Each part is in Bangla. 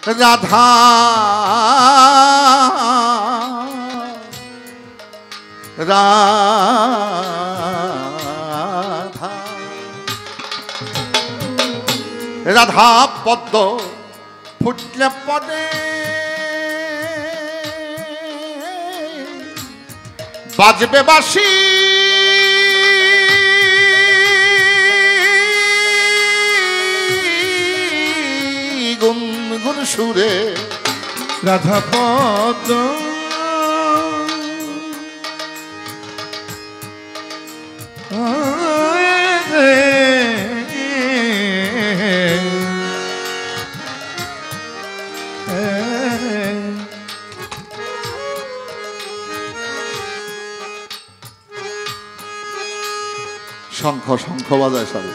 রাধা রাধা রাধা পদ্ম ফুটলে পদে বাজবে বাঁশি গুনগুন সুরে রাধা পদ্ম শঙ্খ শঙ্খ বাজায় সারে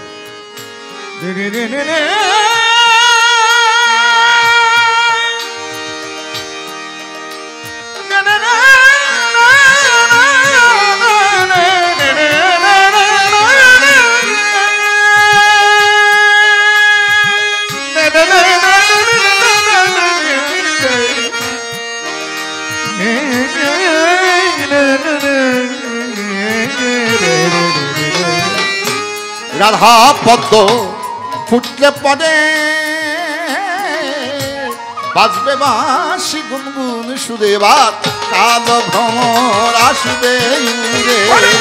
রাধা পদ্ম ফুটলে পদে বাজবে বাঁশি গুনগুন সুরে বাদ কাল ভ্রমর আসবে উড়ে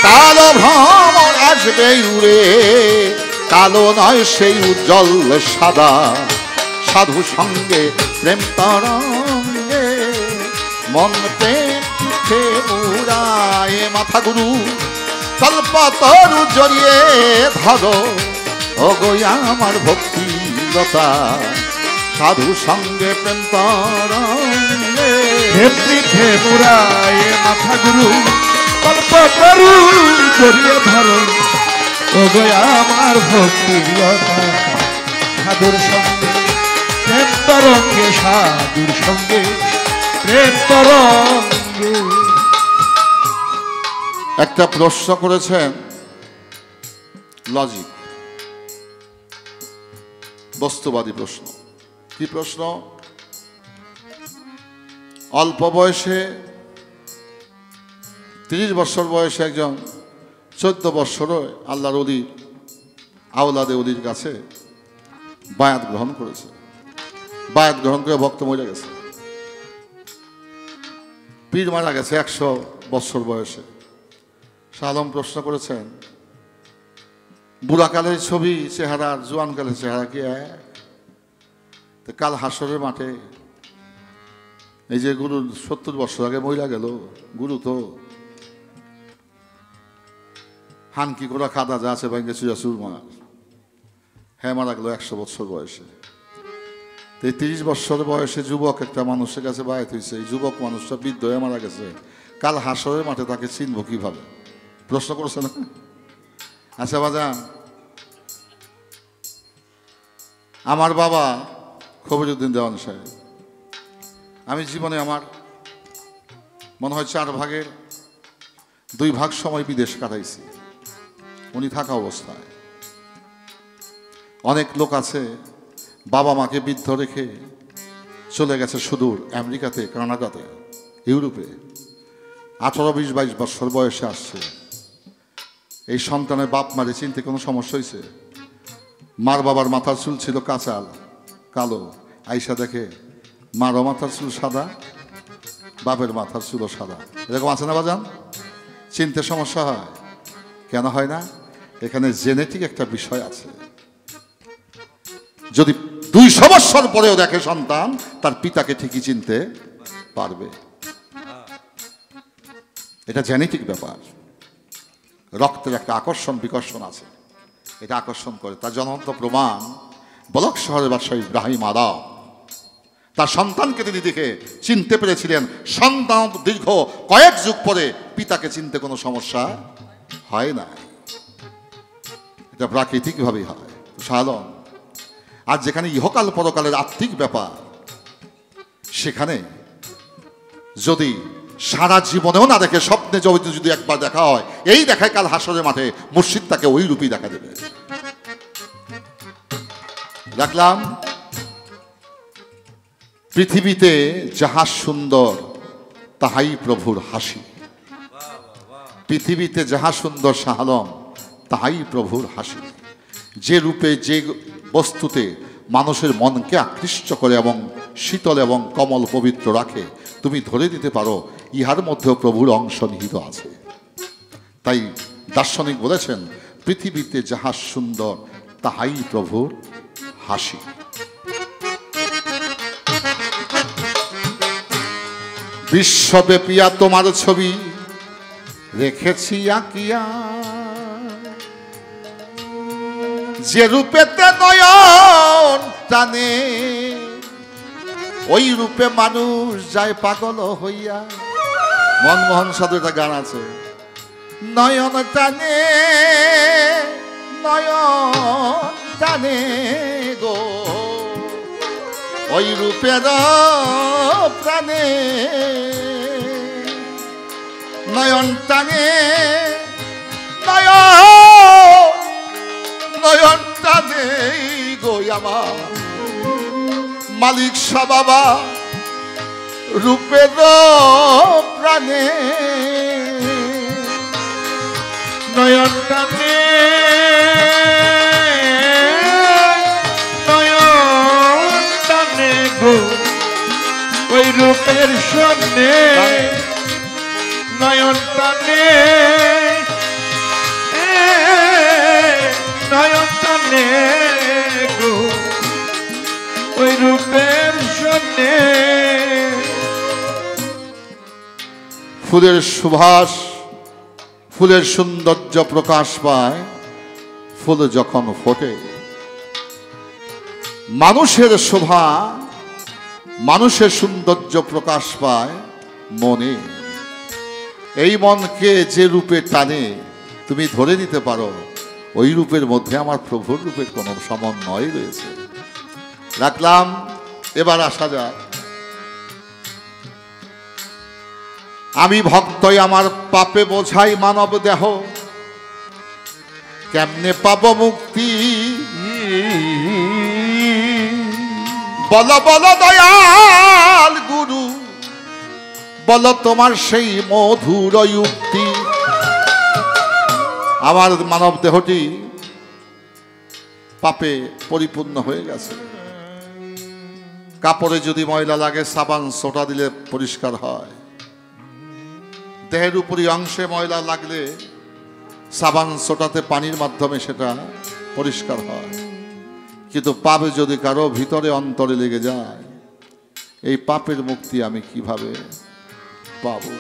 কাল ভ্রমর আসবে উড়ে কালো নয় সেই উজ্জ্বল সাদা সাধু সঙ্গে প্রেম তরঙ্গে মন প্রেম মুড়ায় মাথা গুরু কল্পতরু জড়িয়ে ধরো ও গো আমার ভক্তি লতা সাধু সঙ্গে প্রেম তরঙ্গে পিঠে মুড়ায় মাথা গুরু কল্পতরু জড়িয়ে ধরো ও গো আমার ভক্তি লতা সাধুর সঙ্গে প্রেম তরঙ্গে সাধুর সঙ্গে প্রেম তরঙ্গে। একটা প্রশ্ন করেছেন লজিক বস্তুবাদী প্রশ্ন। কি প্রশ্ন? অল্প বয়সে 30 বছর বয়সে একজন 14 বছরও আল্লাহর ওলি আওলাদে ওলির কাছে বায়াত গ্রহণ করেছে। বায়াত গ্রহণ করে ভক্ত মরে গেছে, পীর মারা গেছে 100 বছর বয়সে। শাহ আলম প্রশ্ন করেছেন, বুড়াকালের ছবি চেহারা আর জোয়ানকালের চেহারা কি এক? কাল হাসরের মাঠে এই যে গুরু 70 বছর আগে মহিলা গেল, গুরু তো হানকি করা খাদা যা আছে ব্যাংকে চুরমার, হ্যাঁ মারা গেল 100 বছর বয়সে। এই 30 বছর বয়সে যুবক একটা মানুষের কাছে বায়াত হয়েছে, এই যুবক মানুষটা বৃদ্ধ হয়ে মারা গেছে, কাল হাসরের মাঠে তাকে চিনব কিভাবে? প্রশ্ন করছে না? আচ্ছা বাজান, আমার বাবা খবিরউদ্দিন দেওয়ান সাহেব, আমি জীবনে আমার মনে হয় 4 ভাগের 2 ভাগ সময় বিদেশ কাটাইছি উনি থাকা অবস্থায়। অনেক লোক আছে বাবা মাকে বৃদ্ধ রেখে চলে গেছে সুদূর আমেরিকাতে, কানাডাতে, ইউরোপে, 18, 20, 22 বছর বয়সে আসছে। এই সন্তানের বাপ মারে চিনতে কোনো সমস্যা হয়েছে? মার বাবার মাথার চুল ছিল কাঁচাল কালো, আইসা দেখে মারও মাথার চুল সাদা, বাপের মাথার চুলও সাদা। এরকম আছে না বাজান? চিনতে সমস্যা হয় কেন? হয় না? এখানে জেনেটিক একটা বিষয় আছে। যদি 200 বছর পরেও দেখে সন্তান, তার পিতাকে ঠিকই চিনতে পারবে। এটা জেনেটিক ব্যাপার। রক্তের একটা আকর্ষণ বিকর্ষণ আছে, এটা আকর্ষণ করে। তার জ্বলন্ত প্রমাণ বলক শহরের বাদশাহ ইব্রাহিম আদম, তার সন্তানকে তিনি দেখে চিনতে পেরেছিলেন। সন্তান দীর্ঘ কয়েক যুগ পরে পিতাকে চিনতে কোনো সমস্যা হয় না, এটা প্রাকৃতিকভাবেই হয়। শালম, আর যেখানে ইহকাল পরকালের আত্মিক ব্যাপার, সেখানে যদি সারা জীবনেও না দেখে, স্বপ্নে যদি একবার দেখা হয়, এই দেখায় কাল হাসরের মাঠে মুর্শিদ তাকে ওই রূপই দেখা দেবে। রাখলাম, পৃথিবীতে যাহা সুন্দর তাহাই প্রভুর হাসি। পৃথিবীতে যাহা সুন্দর শাহ আলম তাহাই প্রভুর হাসি। যে রূপে যে বস্তুতে মানুষের মনকে আকৃষ্ট করে এবং শীতল এবং কমল পবিত্র রাখে, তুমি ধরে দিতে পারো ইহার মধ্যেও প্রভুর অংশ নিহিত আছে। তাই দার্শনিক বলেছেন, পৃথিবীতে যাহা সুন্দর তাহাই প্রভুর হাসি। বিশ্বব্যাপিয়া তোমার ছবি রেখেছি আঁকিয়া, যে রূপেতে নয়ন টানে ওই রূপে মানুষ যায় পাগল হইয়া। মনমোহন সাধু একটা গান আছে, নয়ন টানে নয়ন টানে গো ওই রূপের প্রাণে, নয়ন টানে নয়ন নয়ন টানে গো আমার মালিক শাহ বাবা রূপের প্রাণে, নয়ন টানে নয়ন টানে গো ওই রূপের সন্নে, নয়ন টানে নয়ন টানে গো ওই রূপের সন্নে। ফুলের সুবাস, ফুলের সৌন্দর্য প্রকাশ পায় ফুল যখন ফোটে। মানুষের শোভা, মানুষের সৌন্দর্য প্রকাশ পায় মনে। এই মনকে যে রূপে টানে তুমি ধরে নিতে পারো ওই রূপের মধ্যে আমার প্রভুর রূপের কোনো সমন্বয় রয়েছে। রাখলাম, এবার আসা যাক। আমি ভক্তই আমার পাপে বোঝাই মানব দেহ, কেমনে পাব মুক্তি বলো বলো দয়াল গুরু, বলো তোমার সেই মধুর যুক্তি। আমার মানব দেহটি পাপে পরিপূর্ণ হয়ে গেছে। কাপড়ে যদি ময়লা লাগে সাবান সোটা দিলে পরিষ্কার হয়, দেহের উপরি অংশে ময়লা লাগলে সাবান সোটাতে পানির মাধ্যমে সেটা পরিষ্কার হয়। কিন্তু পাপে যদি কারো ভিতরে অন্তরে লেগে যায়, এই পাপের মুক্তি আমি কিভাবে পাবো,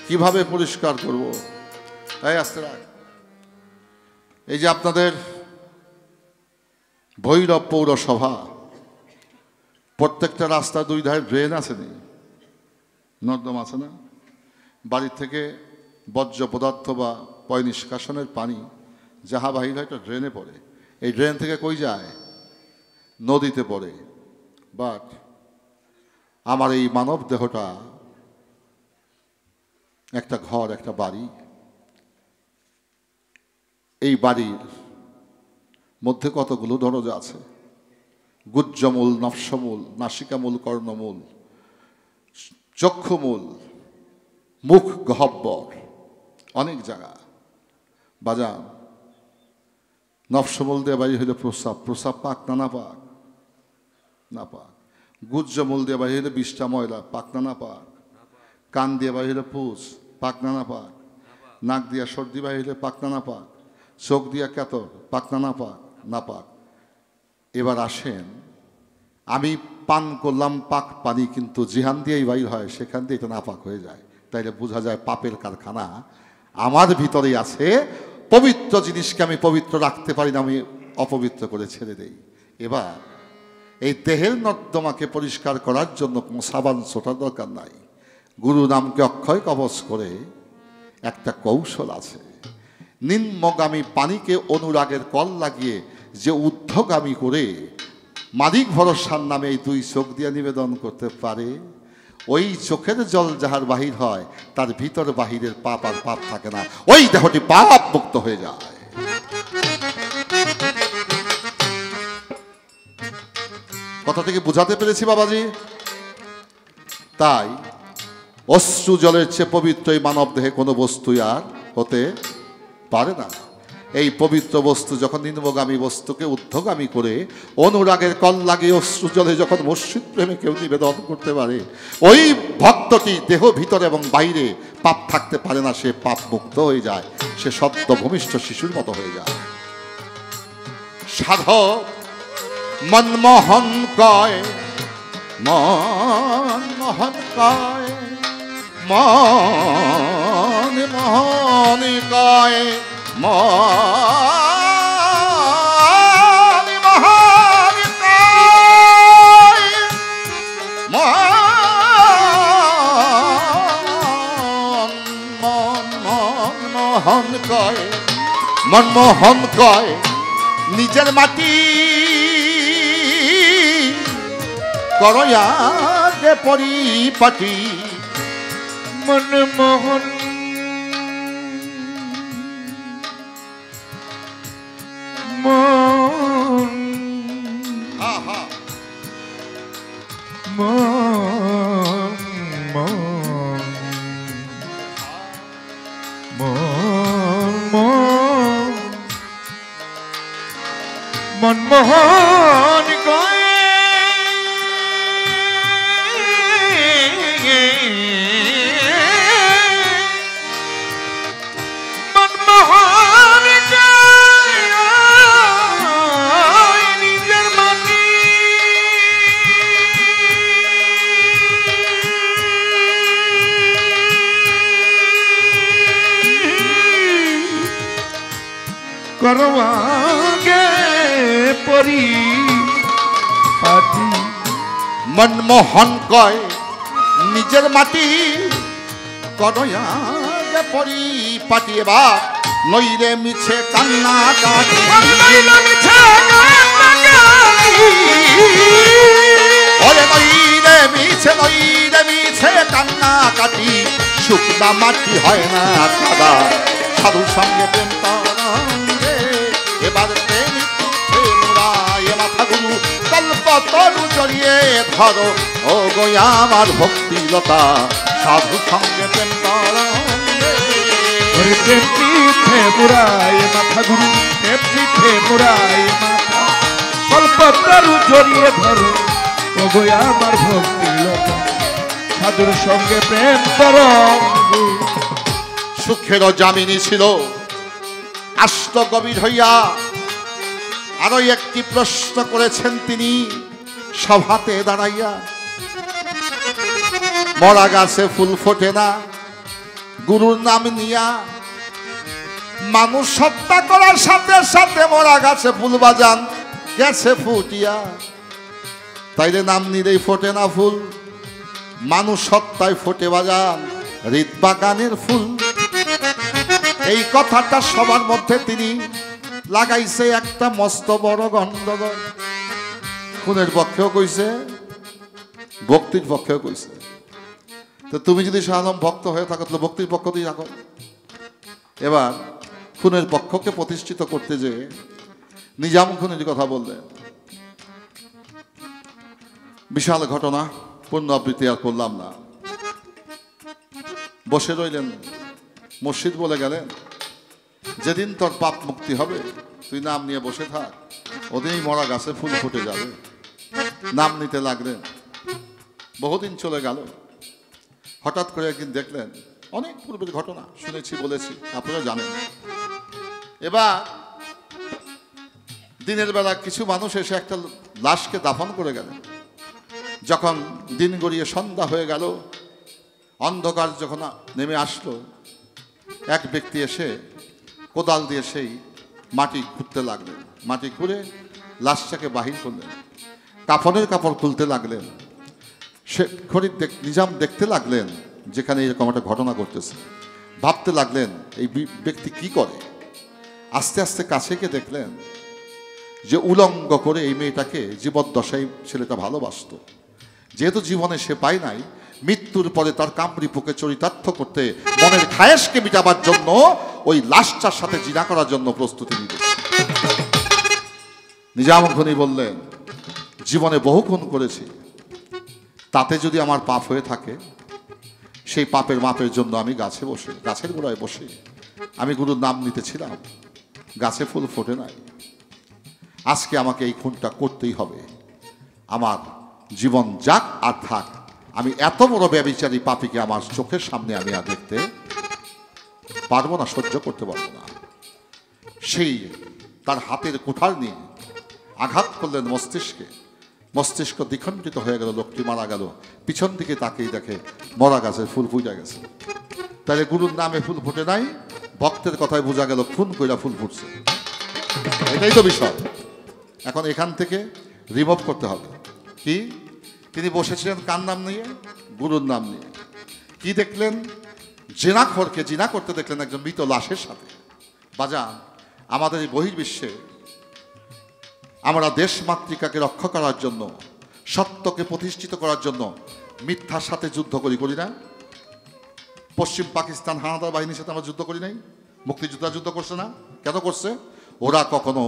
কিভাবে পরিষ্কার করব? তাই আসতে রাখ, এই যে আপনাদের ভৈরব পৌরসভা, প্রত্যেকটা রাস্তার দুই ধারে ড্রেন আছে, নি নর্দমা আছে না? বাড়ির থেকে বর্জ্য পদার্থ বা পয় নিষ্কাশনের পানি যাহা বাহির হয় একটা ড্রেনে পড়ে। এই ড্রেন থেকে কই যায়? নদীতে পড়ে। বাট আমার এই মানব দেহটা একটা ঘর, একটা বাড়ি। এই বাড়ির মধ্যে কতগুলো দরজা আছে, গুজ্জমূল, নফসমূল, নাসিকামূল, কর্ণমূল, চক্ষুমূল, মুখ গহ্বর, অনেক জায়গা। বাজান, নফসমূল দিয়ে বাড়ি হইলে প্রস্রাব, প্রস্রাব পাক না না পাক? না পাক। গুজ্জমূল দিয়ে বাড়ি হইলে 20টা ময়লা, পাক না না পাক? কান দিয়ে বাড়ি হইলে পুষ, পাক না না পাক? নাক দিয়া সর্দি বাড়ি হইলে পাক না না পাক? চোখ দিয়া কেতর, পাক না না পাক? না পাক। এবার আসেন, আমি পান করলাম পাক পানি, কিন্তু জিহান দিয়েই বাইর হয়, সেখান দিয়ে এটা নাপাক হয়ে যায়। তাইলে বোঝা যায় পাপের কারখানা আমার ভিতরেই আছে। পবিত্র জিনিসকে আমি পবিত্র রাখতে পারি না, আমি অপবিত্র করে ছেড়ে দেই। এবার এই দেহের নর্দমাকে পরিষ্কার করার জন্য কোনো সাবান ছোটার দরকার নাই। গুরু নামকে অক্ষয় কবচ করে একটা কৌশল আছে। নিম্নগামী পানিকে অনুরাগের কল লাগিয়ে যে ঊর্ধ্বগামী করে মালিক ভরসার নামে এই দুই চোখ দিয়ে নিবেদন করতে পারে, ওই চোখের জল যাহার বাহির হয় তার ভিতর বাহিরের পাপ আর পাপ থাকে না, ওই দেহটি পাপ মুক্ত হয়ে যায়। কথা থেকে বুঝাতে পেরেছি বাবাজি? তাই অশ্রু জলের চেয়ে পবিত্র এই মানব দেহে কোনো বস্তুই আর হতে পারে না। এই পবিত্র বস্তু যখন নিম্নগামী বস্তুকে ঊর্ধ্বগামী করে অনুরাগের কল লাগিয়ে অশ্রু জলে যখন মসজিদ প্রেমে কেউ নিবেদন করতে পারে, ওই ভক্তটি দেহ ভিতরে এবং বাইরে পাপ থাকতে পারে না, সে পাপ মুক্ত হয়ে যায়, সে সদ্য ভূমিষ্ঠ শিশুর মতো হয়ে যায়। সাধক মনমোহন কয়, মনমোহন কয়, মনমোহন কয়, মনমোহন কয়, মনমোহন কয়, মনমোহন কয়, নিজের মাটি করয়া যে পরিপাটি। মনমোহন মন মন মন মন মনমোহন কয়, মনমোহন কয়, নিজের মাটি করওয়াগে পরিপাটি। মনমোহন কয়, নিজের মাটি করয়া যে পরিপাটি। এবার নইলে মিছে কান্না কাটি, নইলে মিছে কান্না ওরে নইলে মিছে কান্না কাটি। শুকনা মাটি হয় না কাদা, সাধুর সঙ্গে প্রেম তরঙ্গে। এবার প্রেমিক মুরায় মাথা গুরু কল্প তরু জড়িয়ে ধরো, ও গো আমার ভক্তিলতা, সাধুর সঙ্গে প্রেম তরঙ্গে। প্রেম পিঠে মুরায় মাথা গুরু, প্রেম পিঠে মুরায় মাথা, কল্পতরু জড়িয়ে ধরো, ও গো আমার ভক্তি লতা, সাধুর সঙ্গে প্রেম তরঙ্গে। সুখেরও জামিনী ছিল আষ্ট গভীর হইয়া। আরো একটি প্রশ্ন করেছেন তিনি সভাতে দাঁড়াইয়া, মরা গাছে ফুল ফোটে না গুরুর নাম নিয়া। মানুষ হত্যা করার সাথে সাথে মরা গাছে ফুল বাজান গেছে ফুটিয়া। তাইলে নাম নিলেই ফোটে না ফুল, মানুষ হত্যায় ফোটে বাজান হৃদবাগানের ফুল। এই কথাটা সবার মধ্যে তিনি লাগাইছে একটা মস্ত বড় গন্ডগোল। খুনের পক্ষেও কইছে, ভক্তির পক্ষেও কইছে। তো তুমি যদি সাধারণ ভক্ত হয়ে থাকো তাহলে ভক্তির পক্ষতেই রাখো। এবার খুনের পক্ষকে প্রতিষ্ঠিত করতে যে নিজাম খুনের কথা বললেন, বিশাল ঘটনা, পূর্ণ আবৃত্তি আর করলাম না। বসে রইলেন, মসজিদ বলে গেলেন, যেদিন তোর পাপ মুক্তি হবে তুই নাম নিয়ে বসে থাক, ওদিনই মরা গাছে ফুল ফুটে যাবে। নাম নিতে লাগলেন, বহুদিন চলে গেল। হঠাৎ করে একদিন দেখলেন, অনেক পূর্বের ঘটনা শুনেছি বলেছি, আপনারা জানেন। এবার দিনের বেলা কিছু মানুষ এসে একটা লাশকে দাফন করে গেলেন। যখন দিন গড়িয়ে সন্ধ্যা হয়ে গেল, অন্ধকার যখন নেমে আসলো, এক ব্যক্তি এসে কোদাল দিয়ে সেই মাটি খুঁড়তে লাগলেন। মাটি খুঁড়ে লাশটাকে বাহির করলেন, কাফনের কাপড় খুলতে লাগলেন। সে খরিদ নিজাম দেখতে লাগলেন যেখানে এরকম একটা ঘটনা ঘটতেছে, ভাবতে লাগলেন এই ব্যক্তি কি করে। আস্তে আস্তে কাছে গিয়ে দেখলেন যে উলঙ্গ করে এই মেয়েটাকে জীবদ্দশায় ছেলেটা ভালোবাসত। যেহেতু জীবনে সে পায় নাই, মৃত্যুর পরে তার কামরূপকে চরিতার্থ করতে মনের খায়েশকে মিটাবার জন্য ওই লাশটার সাথে জিনা করার জন্য প্রস্তুতি নিতে। নিজাম খনি বললেন, জীবনে বহু খুন করেছি, তাতে যদি আমার পাপ হয়ে থাকে, সেই পাপের মাপের জন্য আমি গাছের গোড়ায় বসে আমি গুরুর নাম নিতেছিলাম, গাছে ফুল ফোটে নাই। আজকে আমাকে এই খুনটা করতেই হবে। আমার জীবন যাক আর থাক, আমি এত বড় ব্যভিচারী পাপীকে আমার চোখের সামনে আমি আর দেখতে পারবো না, সহ্য করতে পারবো না। সেই তার হাতের কুঠার নিয়ে আঘাত করলেন মস্তিষ্কে। মস্তিষ্ক দ্বিখণ্ডিত হয়ে গেল, লোকটি মারা গেল। পিছন দিকে তাকেই দেখে মরা গাছের ফুল ফুটে গেছে। তাহলে গুরুর নামে ফুল ফুটে নাই, ভক্তের কথায় বোঝা গেল খুন কইরা ফুল ফুটছে। এটাই তো বিষয়। এখন এখান থেকে রিমুভ করতে হবে। কি? তিনি বসেছিলেন কার নাম নিয়ে? গুরুর নাম নিয়ে। কি দেখলেন? জিনাখোরকে জিনা করতে দেখলেন একজন মৃত লাশের সাথে। বাজান, আমাদের এই বহির্বিশ্বে আমরা দেশ মাতৃকাকে রক্ষা করার জন্য, সত্যকে প্রতিষ্ঠিত করার জন্য মিথ্যার সাথে যুদ্ধ করি না? পশ্চিম পাকিস্তান হানাদার বাহিনীর সাথে আমরা যুদ্ধ করি নাই? মুক্তিযোদ্ধা যুদ্ধ করছে না? কেন করছে? ওরা কখনো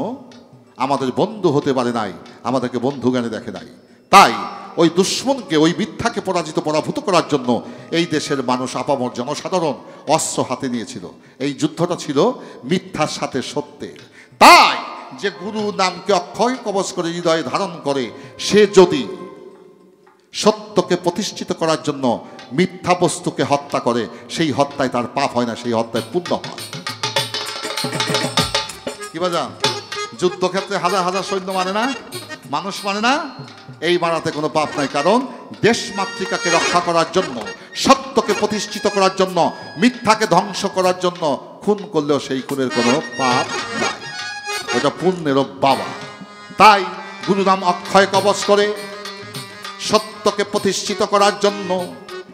আমাদের বন্ধু হতে পারে নাই, আমাদেরকে বন্ধু জ্ঞানে দেখে নাই। তাই ওই দুশ্মনকে, ওই মিথ্যাকে পরাভূত করার জন্য এই দেশের মানুষ, আপামর জনসাধারণ অস্ত্র হাতে নিয়েছিল। এই যুদ্ধটা ছিল মিথ্যার সাথে সত্যের। তাই যে গুরু নামকে অক্ষয় কবচ করে হৃদয়ে ধারণ করে, সে যদি সত্যকে প্রতিষ্ঠিত করার জন্য মিথ্যা বস্তুকে হত্যা করে, সেই হত্যায় তার পাপ হয় না, সেই হত্যায় পুণ্য হয়। কি বাজান? যুদ্ধক্ষেত্রে হাজার হাজার সৈন্য মানে না, মানুষ মানে না, এই মারাতে কোনো পাপ নাই। কারণ দেশ মাতৃকাকে রক্ষা করার জন্য, সত্যকে প্রতিষ্ঠিত করার জন্য, মিথ্যাকে ধ্বংস করার জন্য খুন করলেও সেই খুনের কোনো পাপ নাই, ওটা পুণ্যেরও বাবা। তাই গুরুনাম অক্ষয় কবচ করে সত্যকে প্রতিষ্ঠিত করার জন্য,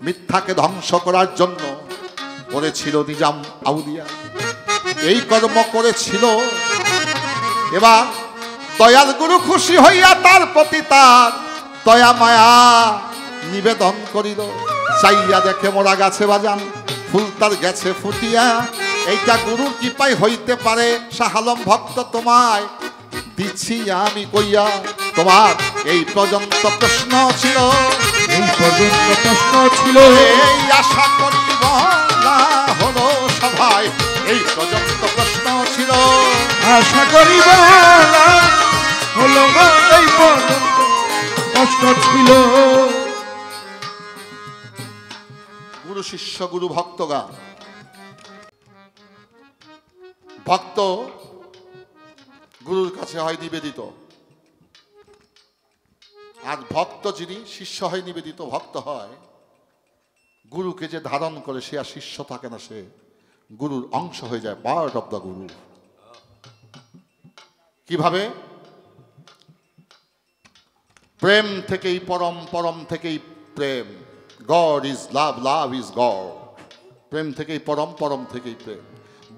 মিথ্যাকে ধ্বংস করার জন্য করেছিল নিজাম আউলিয়া। এই কর্ম করেছিল। এবার দয়াল গুরু খুশি হইয়া তার প্রতি তার দয়া মায়া নিবেদন করিল। চাইয়া দেখে মোরা গাছে বাজান, ফুল তার গেছে ফুটিয়া। এইটা গুরুর কৃপায় হইতে পারে, শাহ আলম ভক্ত তোমায় দিচ্ছি আমি কইয়া। তোমার এই পর্যন্ত প্রশ্ন ছিল, এই পর্যন্ত প্রশ্ন ছিল, এই আশা করি বলা হলো সভায়। এই পর্যন্ত প্রশ্ন ছিল, আশা করি বলা হলো, এই পর্যন্ত প্রশ্ন ছিল। গুরু শিষ্য, গুরু ভক্তগা। ভক্ত গুরুর কাছে হয় নিবেদিত, আর ভক্ত যিনি শিষ্য হয় নিবেদিত, ভক্ত হয় গুরুকে যে ধারণ করে, সে আর শিষ্য থাকে না, সে গুরুর অংশ হয়ে যায়, পার্ট অফ দ্য গুরু। কিভাবে? প্রেম থেকেই পরম, পরম থেকেই প্রেম। God is love, love is God. প্রেম থেকেই পরম, পরম থেকেই প্রেম।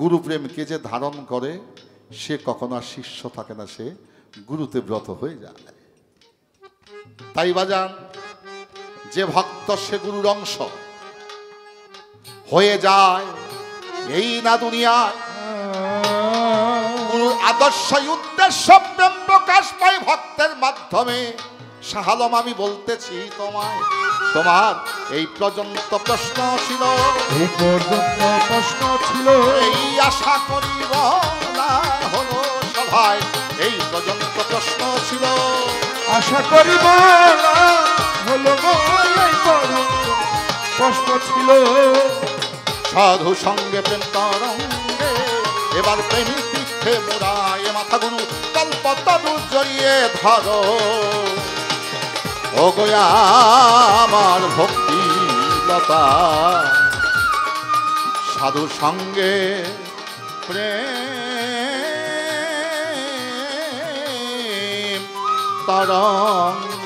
গুরু প্রেমকে যে ধারণ করে, সে কখনো আর শিষ্য থাকে না, সে গুরুতে ব্রত হয়ে যায়। তাই বাজান, যে ভক্ত সে গুরুর অংশ হয়ে যায়, এই না দুনিয়ায় গুরুর আদর্শই উদ্দেশ্য প্রেম প্রকাশ পায় ভক্তের মাধ্যমে। শাহ আলম আমি বলতেছি তোমায়, তোমার এই পর্যন্ত প্রশ্ন ছিল, এই পর্যন্ত প্রশ্ন ছিল, এই আশা করি বলা হলো সভায়। এই পর্যন্ত প্রশ্ন ছিল, আশা করি বলা হলো, এই পর্যন্ত প্রশ্ন ছিল। সাধু সঙ্গে প্রেম তরঙ্গে এবার প্রেমিক তীর্থে মোরায় মাথা গুরু কল্প তরু জড়িয়ে ধরো। ও গোয়া আমার ভক্তি লতা, সাধু সঙ্গে প্রেম তরঙ্গ